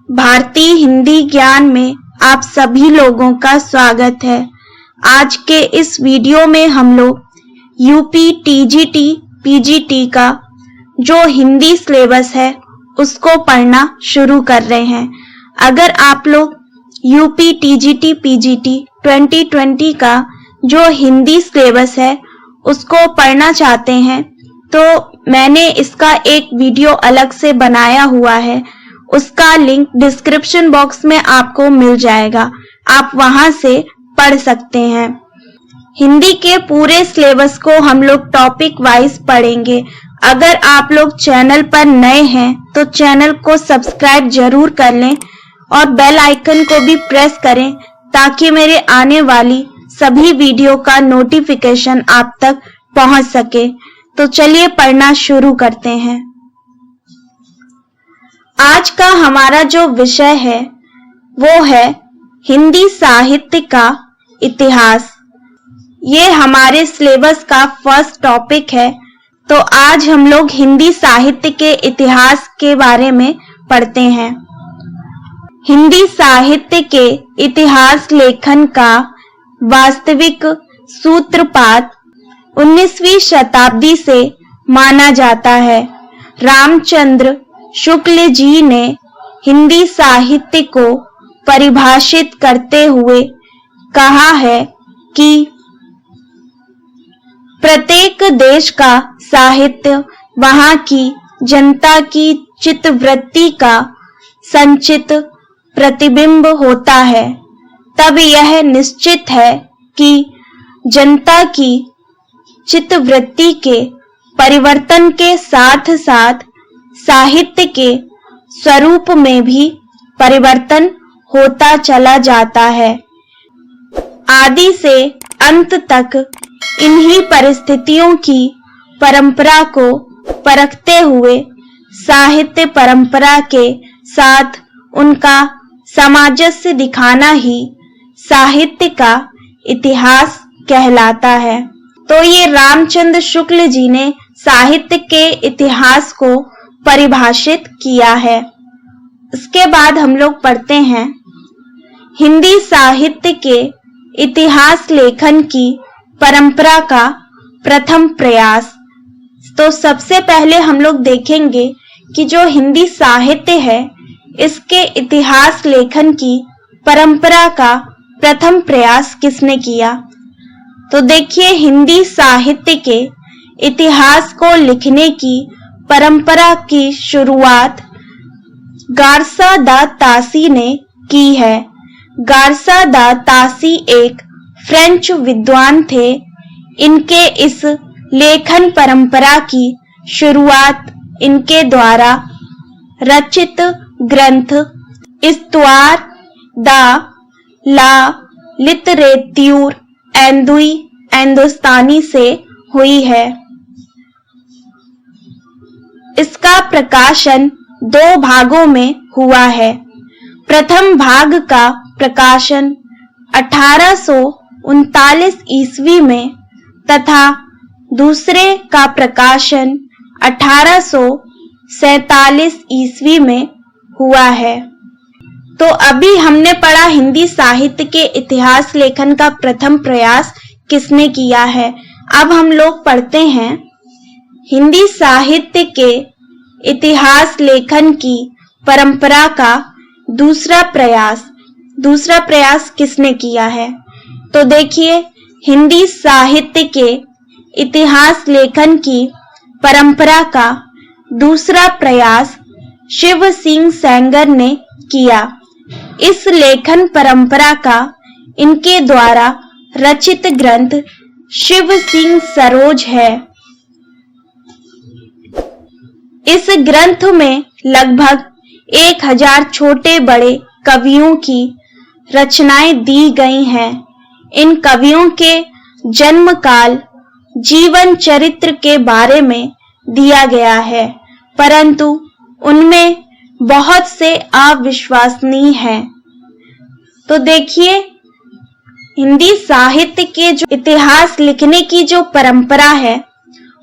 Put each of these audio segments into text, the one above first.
भारतीय हिंदी ज्ञान में आप सभी लोगों का स्वागत है। आज के इस वीडियो में हम लोग यूपी टीजीटी पीजीटी का जो हिंदी सिलेबस है उसको पढ़ना शुरू कर रहे हैं। अगर आप लोग यूपी टीजीटी पीजीटी 2020 का जो हिंदी सिलेबस है उसको पढ़ना चाहते हैं तो मैंने इसका एक वीडियो अलग से बनाया हुआ है। उसका लिंक डिस्क्रिप्शन बॉक्स में आपको मिल जाएगा, आप वहां से पढ़ सकते हैं। हिंदी के पूरे सिलेबस को हम लोग टॉपिक वाइज पढ़ेंगे। अगर आप लोग चैनल पर नए हैं तो चैनल को सब्सक्राइब जरूर कर लें और बेल आइकन को भी प्रेस करें ताकि मेरे आने वाली सभी वीडियो का नोटिफिकेशन आप तक पहुंच सके। तो चलिए पढ़ना शुरू करते हैं। आज का हमारा जो विषय है वो है हिंदी साहित्य का इतिहास। ये हमारे सिलेबस का फर्स्ट टॉपिक है। तो आज हम लोग हिंदी साहित्य के इतिहास के बारे में पढ़ते हैं। हिंदी साहित्य के इतिहास लेखन का वास्तविक सूत्रपात 19वीं शताब्दी से माना जाता है। रामचंद्र शुक्ल जी ने हिंदी साहित्य को परिभाषित करते हुए कहा है कि प्रत्येक देश का साहित्य वहां की जनता की चित्तवृत्ति का संचित प्रतिबिंब होता है। तब यह निश्चित है कि जनता की चित्तवृत्ति के परिवर्तन के साथ साथ साहित्य के स्वरूप में भी परिवर्तन होता चला जाता है। आदि से अंत तक इन्हीं परिस्थितियों की परंपरा को परखते हुए साहित्य परंपरा के साथ उनका सामंजस्य दिखाना ही साहित्य का इतिहास कहलाता है। तो ये रामचंद्र शुक्ल जी ने साहित्य के इतिहास को परिभाषित किया है। इसके बाद हम लोग पढ़ते हैं हिंदी साहित्य के इतिहास लेखन की परंपरा का प्रथम प्रयास। तो सबसे पहले हम लोग देखेंगे कि जो हिंदी साहित्य है इसके इतिहास लेखन की परंपरा का प्रथम प्रयास किसने किया। तो देखिए, हिंदी साहित्य के इतिहास को लिखने की परंपरा की शुरुआत गारसा दा तासी ने की है। गारसा दा तासी एक फ्रेंच विद्वान थे। इनके इस लेखन परंपरा की शुरुआत इनके द्वारा रचित ग्रंथ इस्तवार दा ला लिटरेत्यूर एंदुई एंदोस्तानी से हुई है। इसका प्रकाशन 2 भागों में हुआ है। प्रथम भाग का प्रकाशन 1839 ईस्वी में तथा दूसरे का प्रकाशन 1847 ईस्वी में हुआ है। तो अभी हमने पढ़ा हिंदी साहित्य के इतिहास लेखन का प्रथम प्रयास किसने किया है। अब हम लोग पढ़ते हैं हिंदी साहित्य के इतिहास लेखन की परंपरा का दूसरा प्रयास। दूसरा प्रयास किसने किया है। तो देखिए, हिंदी साहित्य के इतिहास लेखन की परंपरा का दूसरा प्रयास शिव सिंह सेंगर ने किया। इस लेखन परंपरा का इनके द्वारा रचित ग्रंथ शिव सिंह सरोज है। इस ग्रंथ में लगभग 1000 छोटे बड़े कवियों की रचनाएं दी गई हैं। इन कवियों के जन्म काल, जीवन चरित्र के बारे में दिया गया है, परंतु उनमें बहुत से अविश्वसनीय हैं। तो देखिए, हिंदी साहित्य के जो इतिहास लिखने की जो परंपरा है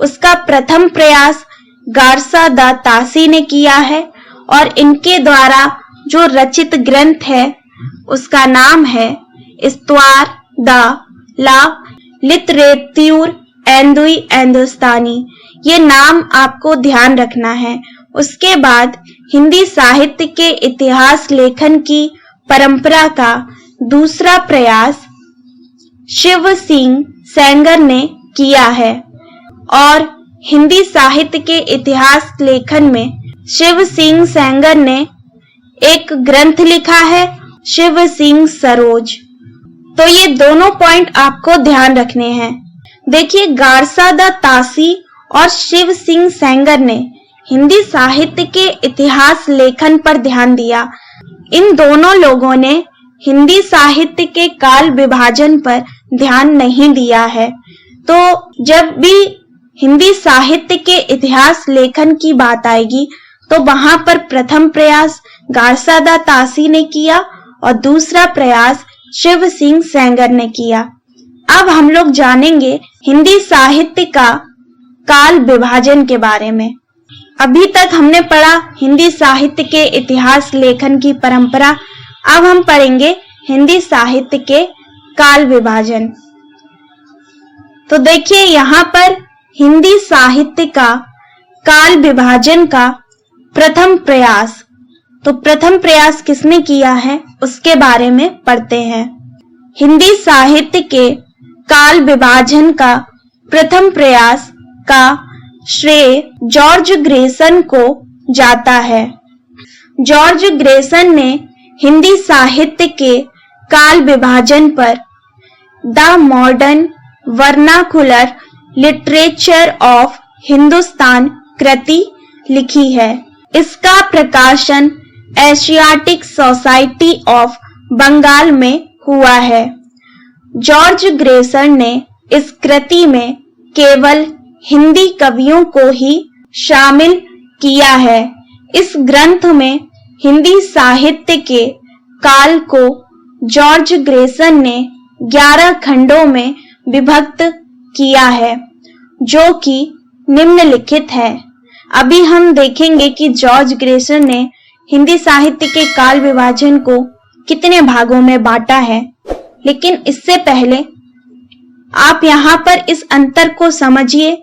उसका प्रथम प्रयास गारसा दा तासी ने किया है और इनके द्वारा जो रचित ग्रंथ है उसका नाम है इस्तवार द ला लिटरेत्यूर एंदुई एंदुस्तानी। ये नाम आपको ध्यान रखना है। उसके बाद हिंदी साहित्य के इतिहास लेखन की परंपरा का दूसरा प्रयास शिव सिंह सेंगर ने किया है और हिंदी साहित्य के इतिहास लेखन में शिव सिंह सेंगर ने एक ग्रंथ लिखा है, शिव सिंह सरोज। तो ये दोनों पॉइंट आपको ध्यान रखने हैं। देखिए, गारसादा तासी और शिव सिंह सेंगर ने हिंदी साहित्य के इतिहास लेखन पर ध्यान दिया। इन दोनों लोगों ने हिंदी साहित्य के काल विभाजन पर ध्यान नहीं दिया है। तो जब भी हिंदी साहित्य के इतिहास लेखन की बात आएगी तो वहां पर प्रथम प्रयास गारसादा तासी ने किया और दूसरा प्रयास शिव सिंह सेंगर ने किया। अब हम लोग जानेंगे हिंदी साहित्य का काल विभाजन के बारे में। अभी तक हमने पढ़ा हिंदी साहित्य के इतिहास लेखन की परंपरा। अब हम पढ़ेंगे हिंदी साहित्य के काल विभाजन। तो देखिए, यहाँ पर हिंदी साहित्य का काल विभाजन का प्रथम प्रयास, तो प्रथम प्रयास किसने किया है उसके बारे में पढ़ते हैं। हिंदी साहित्य के काल विभाजन का प्रथम प्रयास का श्रेय जॉर्ज ग्रेसन को जाता है। जॉर्ज ग्रेसन ने हिंदी साहित्य के काल विभाजन पर the modern vernacular literature of Hindustan कृति लिखी है। इसका प्रकाशन एशियाटिक सोसाइटी ऑफ बंगाल में हुआ है। जॉर्ज ग्रेसन ने इस कृति में केवल हिंदी कवियों को ही शामिल किया है। इस ग्रंथ में हिंदी साहित्य के काल को जॉर्ज ग्रेसन ने 11 खंडों में विभक्त किया है, जो कि निम्नलिखित है। अभी हम देखेंगे कि जॉर्ज ग्रेसन ने हिंदी साहित्य के काल विभाजन को कितने भागों में बांटा है, लेकिन इससे पहले आप यहाँ पर इस अंतर को समझिए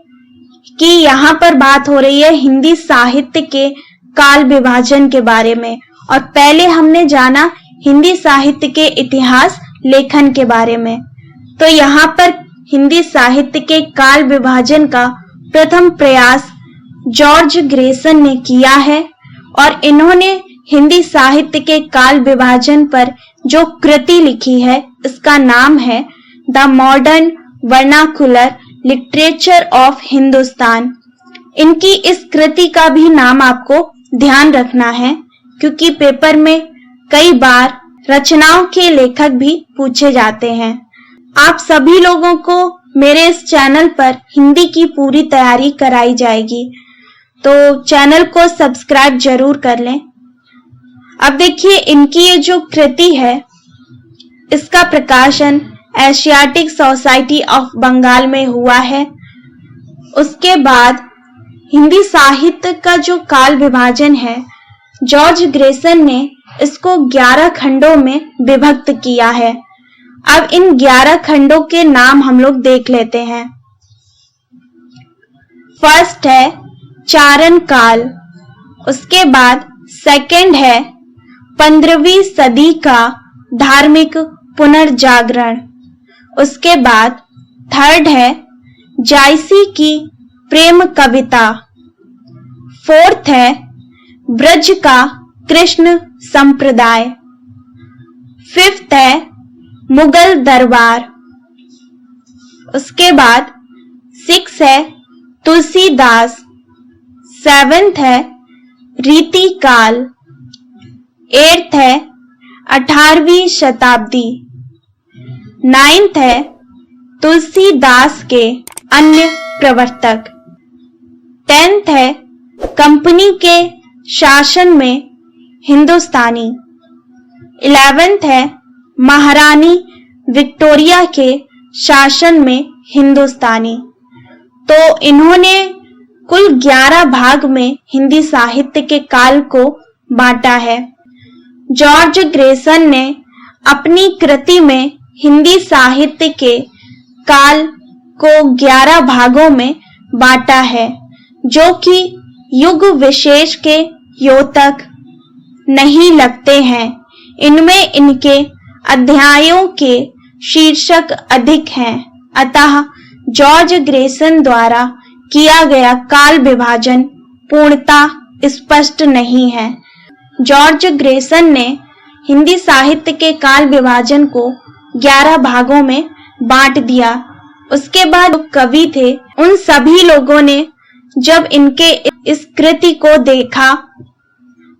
कि यहाँ पर बात हो रही है हिंदी साहित्य के काल विभाजन के बारे में, और पहले हमने जाना हिंदी साहित्य के इतिहास लेखन के बारे में। तो यहाँ पर हिंदी साहित्य के काल विभाजन का प्रथम प्रयास जॉर्ज ग्रेसन ने किया है और इन्होंने हिंदी साहित्य के काल विभाजन पर जो कृति लिखी है इसका नाम है the modern vernacular literature of Hindustan. इनकी इस कृति का भी नाम आपको ध्यान रखना है, क्योंकि पेपर में कई बार रचनाओं के लेखक भी पूछे जाते हैं। आप सभी लोगों को मेरे इस चैनल पर हिंदी की पूरी तैयारी कराई जाएगी, तो चैनल को सब्सक्राइब जरूर कर लें। अब देखिए, इनकी ये जो कृति है इसका प्रकाशन एशियाटिक सोसाइटी ऑफ बंगाल में हुआ है। उसके बाद हिंदी साहित्य का जो काल विभाजन है, जॉर्ज ग्रेसन ने इसको 11 खंडों में विभक्त किया है। अब इन 11 खंडों के नाम हम लोग देख लेते हैं। फर्स्ट है चारण काल, उसके बाद सेकंड है 15वीं सदी का धार्मिक पुनर्जागरण, उसके बाद थर्ड है जायसी की प्रेम कविता, फोर्थ है ब्रज का कृष्ण संप्रदाय, फिफ्थ है मुगल दरबार, उसके बाद सिक्स है तुलसीदास, सेवेंथ है रीति काल, एट्थ है 18वीं शताब्दी, नाइन्थ है तुलसीदास के अन्य प्रवर्तक, 10th है कंपनी के शासन में हिंदुस्तानी, 11th है महारानी विक्टोरिया के शासन में हिंदुस्तानी। तो इन्होंने कुल 11 भाग में हिंदी साहित्य के काल को बांटा है। जॉर्ज ग्रेसन ने अपनी कृति में हिंदी साहित्य के काल को 11 भागों में बांटा है, जो कि युग विशेष के योतक नहीं लगते हैं। इनमें इनके अध्यायों के शीर्षक अधिक हैं, अतः जॉर्ज ग्रेसन द्वारा किया गया काल विभाजन पूर्णतः स्पष्ट नहीं है। जॉर्ज ग्रेसन ने हिंदी साहित्य के काल विभाजन को 11 भागों में बांट दिया। उसके बाद कवि थे, उन सभी लोगों ने जब इनके इस कृति को देखा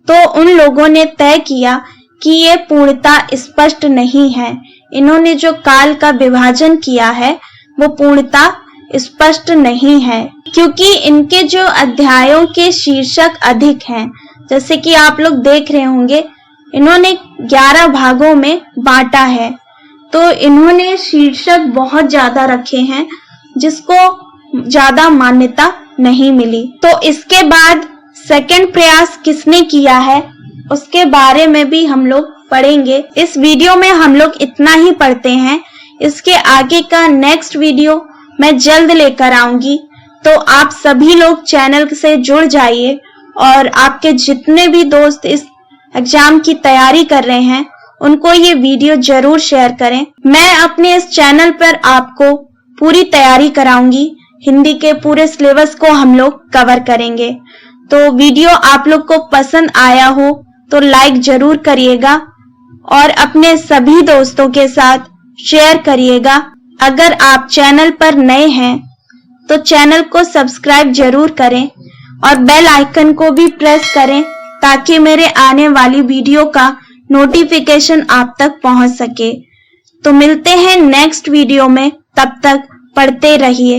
तो उन लोगों ने तय किया कि ये पूर्णतः स्पष्ट नहीं है। इन्होंने जो काल का विभाजन किया है वो पूर्णतः स्पष्ट नहीं है, क्योंकि इनके जो अध्यायों के शीर्षक अधिक हैं। जैसे कि आप लोग देख रहे होंगे, इन्होंने 11 भागों में बांटा है, तो इन्होंने शीर्षक बहुत ज्यादा रखे हैं, जिसको ज्यादा मान्यता नहीं मिली। तो इसके बाद सेकंड प्रयास किसने किया है उसके बारे में भी हम लोग पढ़ेंगे। इस वीडियो में हम लोग इतना ही पढ़ते हैं। इसके आगे का नेक्स्ट वीडियो मैं जल्द लेकर आऊंगी, तो आप सभी लोग चैनल से जुड़ जाइए और आपके जितने भी दोस्त इस एग्जाम की तैयारी कर रहे हैं उनको ये वीडियो जरूर शेयर करें। मैं अपने इस चैनल पर आपको पूरी तैयारी कराऊंगी। हिंदी के पूरे सिलेबस को हम लोग कवर करेंगे। तो वीडियो आप लोग को पसंद आया हो तो लाइक जरूर करिएगा और अपने सभी दोस्तों के साथ शेयर करिएगा। अगर आप चैनल पर नए हैं तो चैनल को सब्सक्राइब जरूर करें और बेल आइकन को भी प्रेस करें, ताकि मेरे आने वाली वीडियो का नोटिफिकेशन आप तक पहुंच सके। तो मिलते हैं नेक्स्ट वीडियो में, तब तक पढ़ते रहिए।